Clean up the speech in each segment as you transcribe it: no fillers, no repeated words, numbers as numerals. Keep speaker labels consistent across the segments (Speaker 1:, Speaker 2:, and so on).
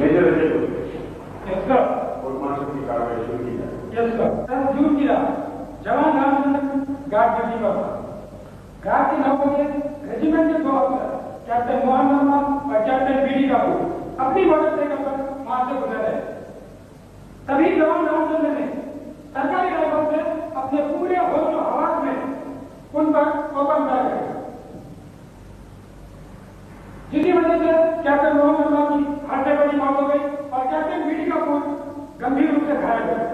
Speaker 1: Major Ajay को
Speaker 2: yes sir.
Speaker 1: Court martial की कार्रवाई शुरू की जाए।
Speaker 2: Yes sir. सर जून की रात जवान रामचंद्र गार्ड ड्यूटी पर था। रात के 9 बजे रेजिमेंट के 2 अफसर कैप्टन मोहन वर्मा और कैप्टन बीडी कपूर अपनी मोटरसाइकिल पर वहां से गुजर रहे। तभी जवान रामचंद्र ने सरकारी राइफल से अपने पूरे होश और हवास में उन पर ओपन फायर किया, जिसकी वजह से कैप्टन मोहन वर्मा की हड्डी बड़ी मौत हो गई और कैप्टन बीडी कपूर गंभीर रूप से घायल हो गए।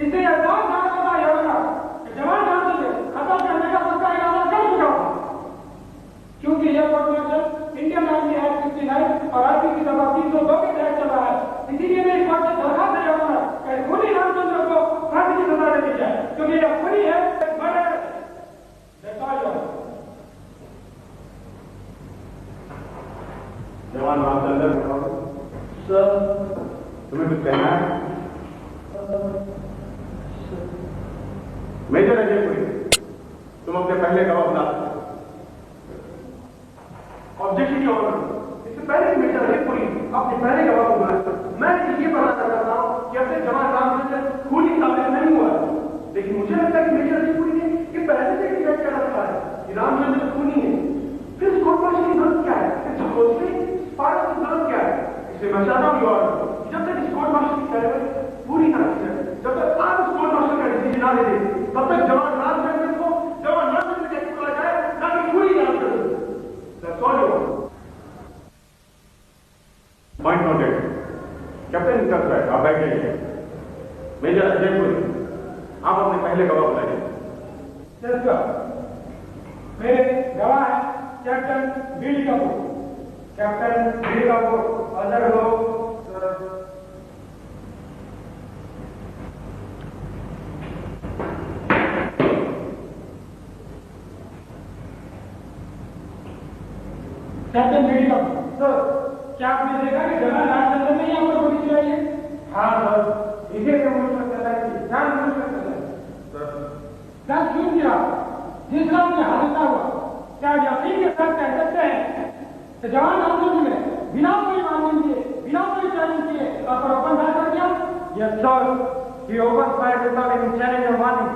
Speaker 2: इससे यह बात साफ पता यह होगा कि जवान रामचंद्र खत्म करने का पक्का इरादा कर चुका था, क्योंकि यह court martial Indian army act 69 और आईपीसी दफा 302 के तहत चल रहा है। इसीलिए मैं इस बात से दरखास्त दे रहा हूं कि खुली रामचंद्र को फांसी की सजा देनी चाहिए, क्योंकि यह खुली है मर्डर।
Speaker 1: जवान रामचंद्र
Speaker 2: सर,
Speaker 1: तुम्हें कुछ कहना है? मेजर अजय पुरी, तुम अपने पहले गवाह बुला सकते हो।
Speaker 3: ऑब्जेक्शन की ऑर्डर। इससे पहले कि मेजर अजय पुरी अपने पहले गवाह को बुलाए, मैं ये पता करता हूं कि अपने जवान रामचंद्र खूनी साबित नहीं हुआ है, लेकिन मुझे लगता है कि मेजर अजय पुरी ने ये पहले से डिसाइड कर रखा है कि रामचंद्र खूनी है। फिर कोर्ट मार्शल की जरूरत क्या है? पार्ट की जरूरत क्या है? इसलिए मैं चाहता हूं जब तक इस कोर्ट मार्शल की कार्रवाई पूरी ना की जाए, जब तक आप इस कोर्ट मार्शल का डिसीजन ना ले दे, तब तक जवान रामचंद्र को जवान रामचंद्र कैसे बोला जाए, ना कि पूरी Ramchandra. That's all your
Speaker 1: point noted. Captain inspector, आप बैठ जाइए। मेजर अजय पुरी, आप अपने पहले गवाह बुलाइए।
Speaker 2: Yes sir. मेरे गवाह है captain BD Kapoor. Captain BD Kapoor other लोग कैप्टन बीडी कपूर। सर, क्या आपने देखा कि जवान रामचंद्र ने यहाँ पर गोली चलाई है? हाँ सर, इसीलिए मुझे लगता है कि जान मुझे लगता है सर क्यों किया जिस रात में हादसा हुआ, क्या यकीन के साथ कह सकते हैं कि जवान रामचंद्र ने बिना कोई वार्निंग दिए, बिना कोई चैलेंज किए पर ओपन फायर कर दिया? Yes sir, he open fire without any challenge और वार्निंग।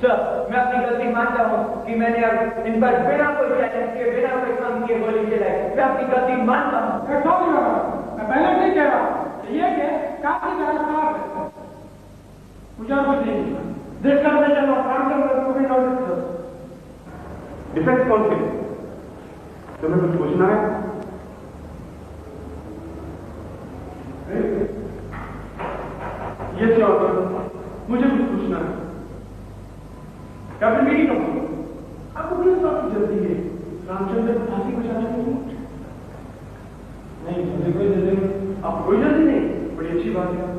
Speaker 4: सर, मैं अपनी गलती मानता हूँ कि मैंने अब इन पर बिना कोई चैलेंज किए, बिना कोई काम किए गोली चलाई। मैं अपनी गलती मानता हूँ।
Speaker 2: मैं पहले नहीं कह रहा ये कि काफी ज्यादा साफ है, मुझे कुछ नहीं देखकर मैं चलो रामचंद्र को भी नोटिस।
Speaker 1: डिफेंस काउंसिल, तुम्हें कुछ पूछना है?
Speaker 3: ये मुझे कुछ पूछना है। कैप्टन बीडी कपूर, आपको किस बात की जल्दी है? रामचंद्र को फांसी को चाहते हैं?
Speaker 2: नहीं, मुझे कोई जल्दी नहीं।
Speaker 3: आप कोई जल्दी नहीं? बड़ी अच्छी बात है।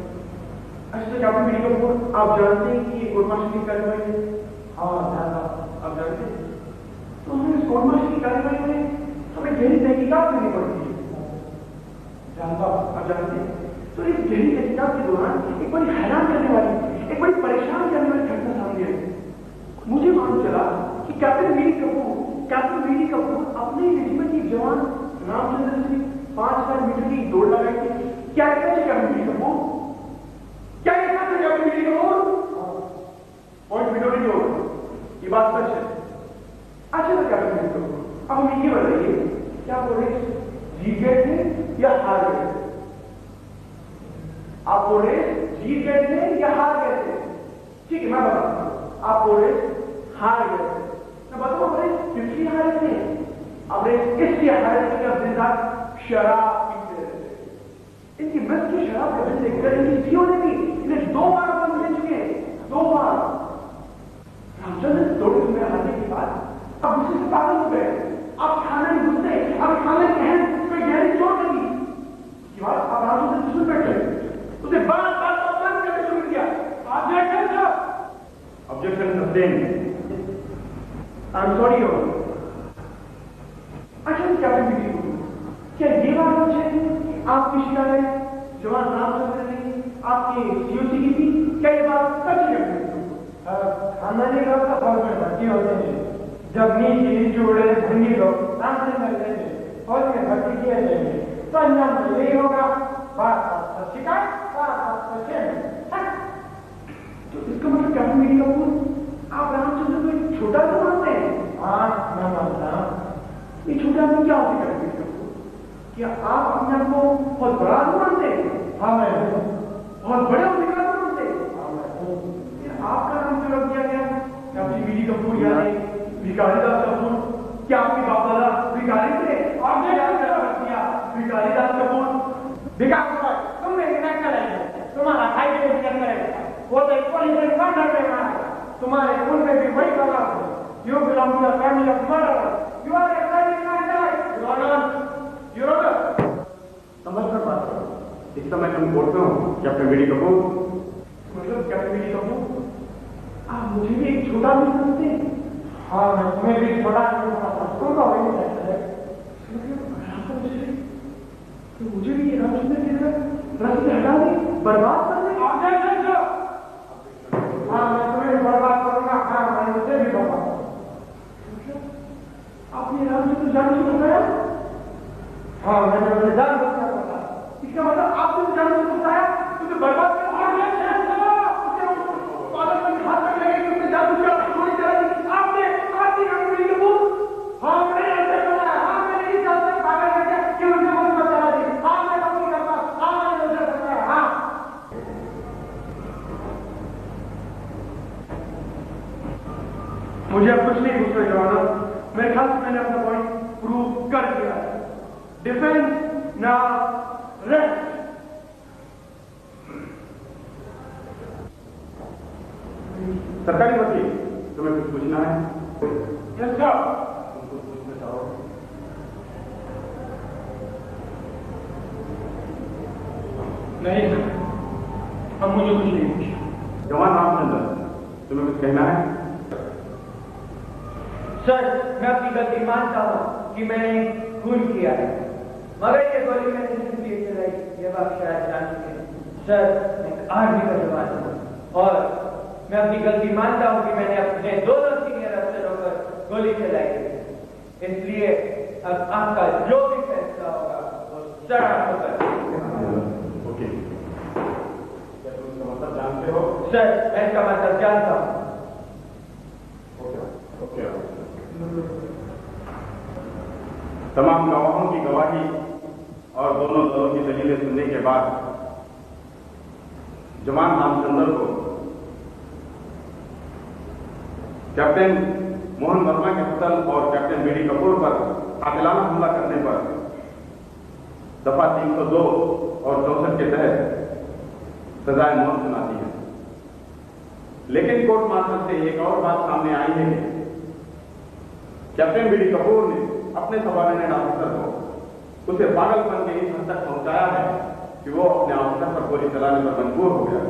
Speaker 3: अच्छा कैप्टन बीडी कपूर, आप जानते हैं कि ये कोर्ट मार्शल की कार्रवाई है?
Speaker 2: हाँ जानता।
Speaker 3: आप जानते हैं? तो हमें इस कोर्ट मार्शल की कार्रवाई में हमें गहरी तहकीकात करनी पड़ती है।
Speaker 2: जानता।
Speaker 3: आप जानते हैं? तो इस गहरी तहकीकात के दौरान एक बड़ी हैरान करने वाली, एक बड़ी परेशान करने वाली घटना सामने आई। मुझे मालूम चला कि कैप्टन बीडी कपूर अपने रेजिमेंट के जवान रामचंद्र से 5,000 मीटर की दौड़ लगाई थी। क्या कहते हैं कैप्टन बीडी कपूर? क्या कहते हैं captain BD Kapoor? Point minority हो, ये बात सच है। अच्छा था कैप्टन बीडी कपूर, अब हमें ये बताइए, क्या वो रेस जीत गए थे या हार गए थे? आप वो रेस जीत गए थे या हार गए थे? ठीक है, मैं बताता हूं। आप वो रेस हार गए थे। मैं बताऊं रेस किसलिए हारे थे? अब रेस इसलिए हारे थे कि अब दिन रात शराब पीते रहते। इनकी मृत की शराब का बिल देखकर इनकी सीओ ने भी इन्हें 2 बार अपन मिल चुके हैं, 2 बार। रामचंद्र थोड़ी में हारने के बाद अब उसी से पागल हो गए। अब खाना नहीं घुसते, अब खाने कहन कोई गहरी चोट लगी। उसके बाद अब रामचंद्र दुश्मन बैठ गए, उसे बार बार अपमान करना शुरू किया। आप देखते हैं
Speaker 1: objection sustain.
Speaker 3: I am sorry your. अच्छा कैप्टन बीडी कपूर, क्या ये बात सच है कि आपकी शिकायत जवान रामचंद्र ने आपके सीओसी की थी? क्या ये बात सच है कैप्टन बीडी कपूर?
Speaker 2: खानदानी लोग तो फौज में भर्ती होते हैं। जब नीचे चूड़े भंगी लोग रामचंद्र लेंगे फौज में भर्ती किए जाएंगे तो अंजाम तो यही होगा, बात शिकायत, बात
Speaker 3: तो इसका मतलब कैप्टन मीडी कपूर आप रामचंद्र को एक छोटा सा मानते हैं?
Speaker 2: हाँ, मैं मानता हूँ।
Speaker 3: ये छोटा आदमी क्या होता है कैप्टन मीडी कपूर? क्या आप अपने आप को बहुत बड़ा आदमी मानते हैं?
Speaker 2: हाँ, मैं हूँ।
Speaker 3: बहुत बड़े अधिकार मानते हैं?
Speaker 2: हाँ, मैं हूँ।
Speaker 3: आपका नाम क्यों रख दिया गया कैप्टन मीडी कपूर यानी भिखारी दास कपूर? क्या आपके बाप दादा भिखारी थे?
Speaker 2: आपने क्या रख दिया?
Speaker 3: भिखारी दास कपूर
Speaker 2: विकास भाई, तुम मेरी नक करेंगे, तुम्हारा भाई भी मेरी नक करेगा। वो तो एक पॉलिटिकल मर्डर में मारा है। तुम्हारे खून में भी वही लगा है। You belong to a family of murderers. You are a very nice guy. Your Honor.
Speaker 3: समझ कर बात करो।
Speaker 1: इस समय तुम कोर्ट में हो कैप्टन मीडी कपूर।
Speaker 3: मतलब कैप्टन मीडी कपूर आप मुझे भी एक छोटा आदमी समझते हैं?
Speaker 2: हाँ, मैं तुम्हें भी छोटा नहीं समझता। तुम तो वही कहते हैं।
Speaker 3: तो मुझे भी ये रामचंद्र की तरह रास्ते हटा दें, बर्बाद कर दें?
Speaker 2: आप जाइए। हाँ, मैं तुम्हें भी बर्बाद करूंगा। हाँ, मैं मुझे भी बर्बाद करूंगा।
Speaker 3: आपने रामचंद्र जानने को बताया?
Speaker 2: हाँ, मैंने उन्हें जान बता पता।
Speaker 3: इसका मतलब आपने जानने को बताया तुझे बर्बाद कर पागल में हाथ में लगे कि उसने जादू किया गोली चलाई। आपने कैप्टन मीडी कपूर?
Speaker 2: हाँ, मैंने ऐसे बोला। हाँ, मैंने इस बात से पागल कर दिया कि मुझे गोली मत चला दी। हाँ, मैं कबूल करता हूँ। हाँ, मैंने उसे बताया। हाँ।
Speaker 3: मुझे अब कुछ नहीं पूछना जवाना। मेरे ख्याल से मैंने अपना पॉइंट प्रूव कर दिया है। डिफेंस ना रेस्ट।
Speaker 1: सरकारी वकील, तुम्हें कुछ पूछना है?
Speaker 2: Yes sir.
Speaker 1: तुम कुछ पूछना चाहो?
Speaker 2: नहीं, अब मुझे कुछ नहीं पूछना।
Speaker 1: जवान रामचंद्र, तुम्हें कुछ कहना है?
Speaker 4: सर, मैं अपनी गलती मानता हूँ कि मैंने खून किया है, मगर ये गोली मैंने इसलिए चलाई, ये बात शायद जान चुके हैं। सर, मैं एक आर्मी का जवान हूँ और मैं अपनी गलती मानता हूँ कि मैंने अपने दोनों सीनियर अफसरों पर गोली चलाई है। इसलिए अब आपका जो भी फैसला होगा वो सड़ा होगा।
Speaker 1: ओके, क्या तुम इसका मतलब जानते हो?
Speaker 4: सर, मैं इसका मतलब जानता हूँ।
Speaker 1: ओके, तमाम गवाहों की गवाही और दोनों दलों की दलीलें सुनने के बाद जवान रामचंद्र को कैप्टन मोहन वर्मा के कत्ल और कैप्टन मीडी कपूर पर कातिलाना हमला करने पर दफा 302 और 64 के तहत सजाए मौत सुनाती है। लेकिन कोर्ट मार्शल से एक और बात सामने आई है कि कैप्टन मीडी कपूर ने अपने सबॉर्डिनेट ऑफिसर को उसे पागलपन के इस हद तक पहुंचाया है कि वो अपने ऑफिसर पर गोली चलाने पर मजबूर हो गया।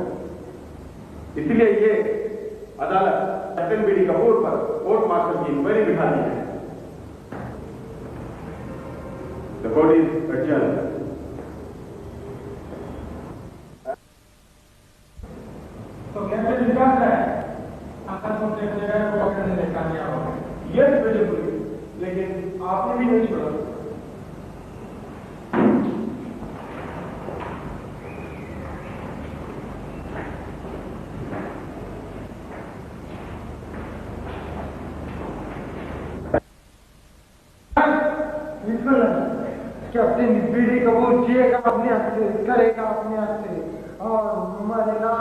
Speaker 1: इसलिए ये अदालत कैप्टन मीडी कपूर पर कोर्ट मार्शल की इंक्वायरी बिठा दी है। The court is adjourned.
Speaker 2: तो कैप्टन विकास है, आपका तुम देखने गए को पकड़ने में कामयाब हो गए।
Speaker 3: यस बिल्कुल, लेकिन आपने भी नहीं छोड़ा।
Speaker 2: कैप्टन मीडी कपूर जिएगा अपने हाथ से, करेगा अपने हाथ से और मरेगा